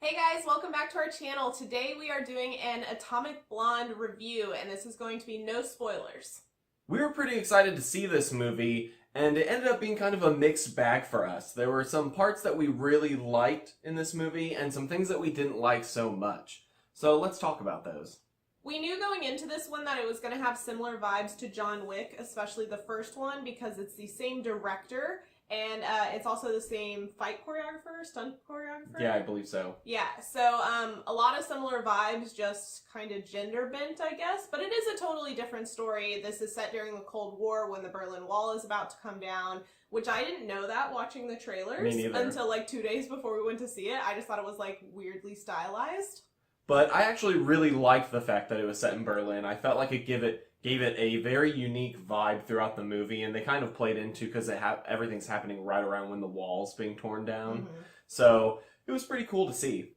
Hey guys, welcome back to our channel. Today we are doing an Atomic Blonde review, and this is going to be no spoilers. We were pretty excited to see this movie, and it ended up being kind of a mixed bag for us. There were some parts that we really liked in this movie, and some things that we didn't like so much. So let's talk about those. We knew going into this one that it was going to have similar vibes to John Wick, especially the first one, because it's the same director, and it's also the same fight choreographer, stunt choreographer. Yeah, I believe so. Yeah, so a lot of similar vibes, just kind of gender bent, I guess. But it is a totally different story. This is set during the Cold War when the Berlin Wall is about to come down, which I didn't know that watching the trailers Me neither. until like 2 days before we went to see it. I just thought it was like weirdly stylized. But I actually really liked the fact that it was set in Berlin. I felt like it gave it a very unique vibe throughout the movie, and they kind of played into because everything's happening right around when the wall's being torn down. Mm-hmm. So it was pretty cool to see.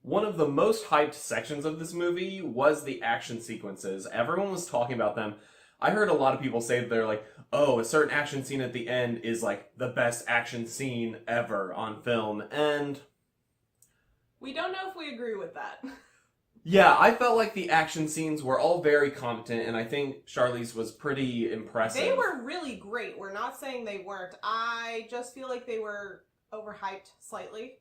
One of the most hyped sections of this movie was the action sequences. Everyone was talking about them. I heard a lot of people say that they're like, oh, a certain action scene at the end is like the best action scene ever on film, and we don't know if we agree with that. yeah, I felt like the action scenes were all very competent, and I think Charlize was pretty impressive. They were really great. We're not saying they weren't. I just feel like they were overhyped slightly.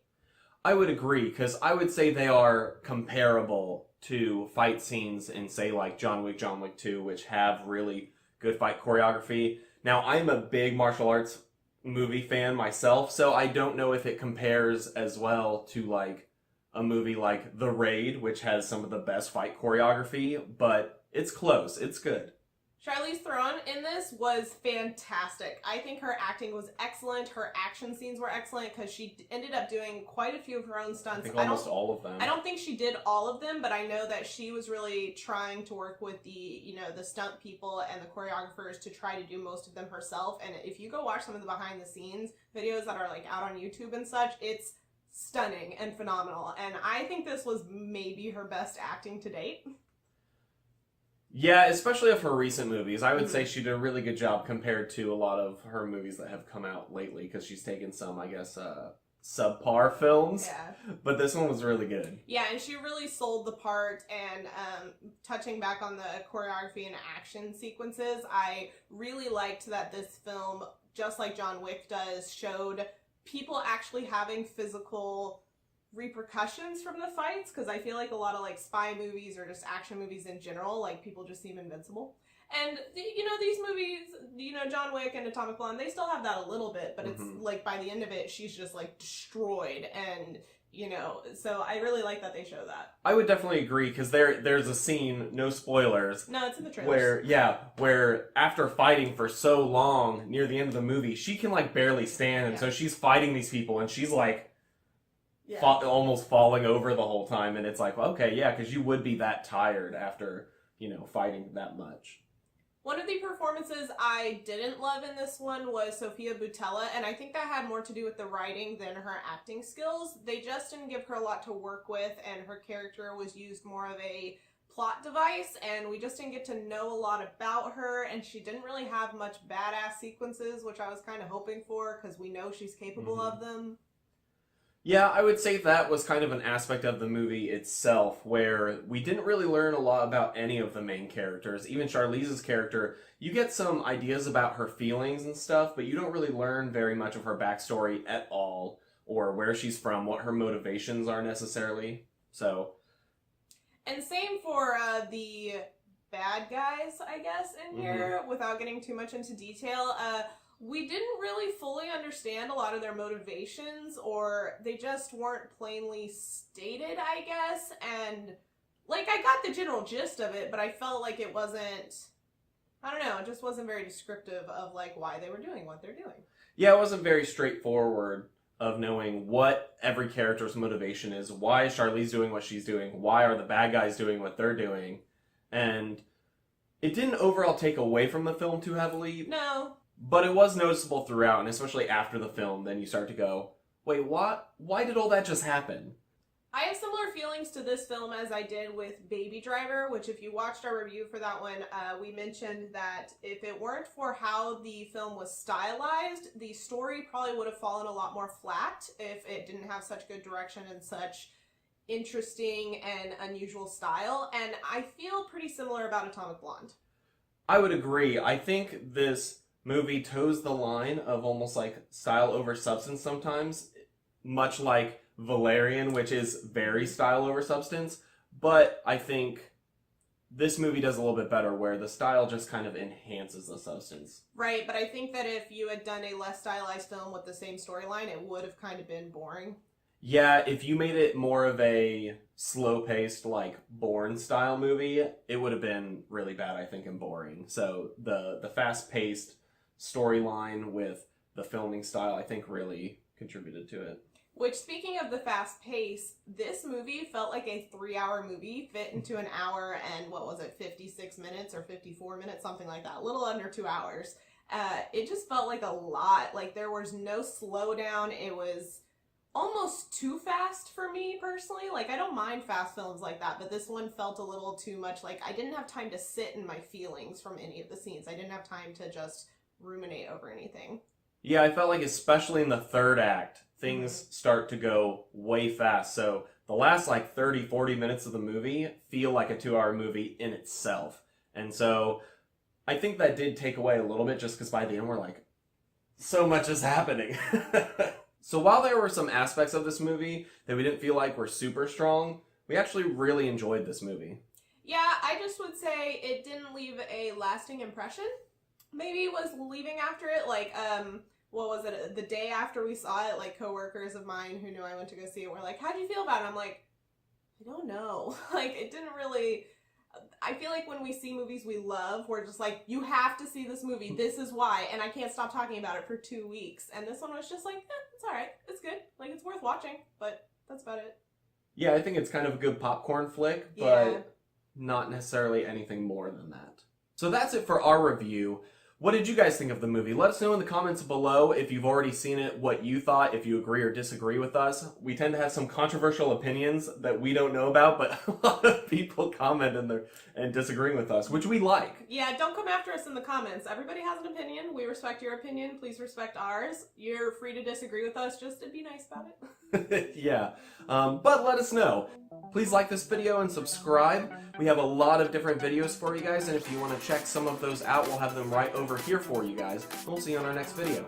I would agree, because I would say they are comparable to fight scenes in, say, like John Wick, John Wick 2, which have really good fight choreography. Now, I'm a big martial arts movie fan myself, so I don't know if it compares as well to, like, a movie like The Raid, which has some of the best fight choreography, but it's close. It's good. Charlize Theron in this was fantastic. I think her acting was excellent. Her action scenes were excellent because she ended up doing quite a few of her own stunts. I think almost all of them. I don't think she did all of them, but I know that she was really trying to work with the stunt people and the choreographers to try to do most of them herself. And if you go watch some of the behind the scenes videos that are like out on YouTube and such, it's stunning and phenomenal. And I think this was maybe her best acting to date. Yeah, especially of her recent movies. I would say she did a really good job compared to a lot of her movies that have come out lately, because she's taken some, I guess, subpar films. Yeah. But this one was really good. Yeah, and she really sold the part, and touching back on the choreography and action sequences, I really liked that this film, just like John Wick does, showed people actually having physical repercussions from the fights, because I feel like a lot of like spy movies or just action movies in general, like people just seem invincible. And these movies, John Wick and Atomic Blonde, they still have that a little bit, but it's like by the end of it, she's just like destroyed, and so I really like that they show that. I would definitely agree, because there's a scene, no spoilers. No, it's in the trailers. where after fighting for so long near the end of the movie, she can like barely stand, and so she's fighting these people, and she's like almost falling over the whole time, and it's like, okay, yeah, because you would be that tired after fighting that much. One of the performances I didn't love in this one was Sofia Boutella, and I think that had more to do with the writing than her acting skills. They just didn't give her a lot to work with, and her character was used more of a plot device, and we just didn't get to know a lot about her, and she didn't really have much badass sequences, which I was kind of hoping for, because we know she's capable of them. Yeah, I would say that was kind of an aspect of the movie itself where we didn't really learn a lot about any of the main characters. Even Charlize's character, you get some ideas about her feelings and stuff, but you don't really learn very much of her backstory at all, or where she's from, what her motivations are necessarily. So, and same for the bad guys, I guess, in here, without getting too much into detail. We didn't really fully understand a lot of their motivations, or they just weren't plainly stated, I guess. And, like, I got the general gist of it, but I felt like it wasn't, I don't know, it just wasn't very descriptive of, like, why they were doing what they're doing. Yeah, it wasn't very straightforward of knowing what every character's motivation is. Why is Charlize doing what she's doing? Why are the bad guys doing what they're doing? And it didn't overall take away from the film too heavily. No. But it was noticeable throughout, and especially after the film, then you start to go, wait, what? Why did all that just happen? I have similar feelings to this film as I did with Baby Driver, which if you watched our review for that one, we mentioned that if it weren't for how the film was stylized, the story probably would have fallen a lot more flat if it didn't have such good direction and such interesting and unusual style, and I feel pretty similar about Atomic Blonde. I would agree. I think this movie toes the line of almost like style over substance sometimes, much like Valerian, which is very style over substance, but I think this movie does a little bit better where the style just kind of enhances the substance. Right, but I think that if you had done a less stylized film with the same storyline, it would have kind of been boring. Yeah, if you made it more of a slow-paced, like, Bourne style movie, it would have been really bad, I think, and boring. So the fast-paced storyline with the filming style, I think, really contributed to it. Which, speaking of the fast pace, this movie felt like a 3-hour movie fit into an hour and, 56 minutes or 54 minutes, something like that. A little under 2 hours. It just felt like a lot. Like, there was no slowdown. It was almost too fast for me, personally. Like, I don't mind fast films like that, but this one felt a little too much. Like, I didn't have time to sit in my feelings from any of the scenes. I didn't have time to just ruminate over anything. Yeah, I felt like especially in the third act, things start to go way fast. So the last like 30, 40 minutes of the movie feel like a 2-hour movie in itself. And so I think that did take away a little bit just because by the end we're like, so much is happening. So while there were some aspects of this movie that we didn't feel like were super strong, we actually really enjoyed this movie. Yeah, I just would say it didn't leave a lasting impression. Maybe it was leaving after it, like, what was it, the day after we saw it, like, coworkers of mine who knew I went to go see it were like, how'd you feel about it? I'm like, I don't know. Like, it didn't really, I feel like when we see movies we love, we're just like, you have to see this movie, this is why, and I can't stop talking about it for 2 weeks. And this one was just like, it's alright, it's good, like, it's worth watching, but that's about it. Yeah, I think it's kind of a good popcorn flick, but not necessarily anything more than that. So that's it for our review. What did you guys think of the movie? Let us know in the comments below if you've already seen it, what you thought, if you agree or disagree with us. We tend to have some controversial opinions that we don't know about, but a lot of people comment and disagreeing with us, which we like. Yeah, don't come after us in the comments. Everybody has an opinion. We respect your opinion. Please respect ours. You're free to disagree with us. Just be nice about it. Yeah, but let us know. Please like this video and subscribe. We have a lot of different videos for you guys, and if you want to check some of those out, we'll have them right over here for you guys. We'll see you on our next video.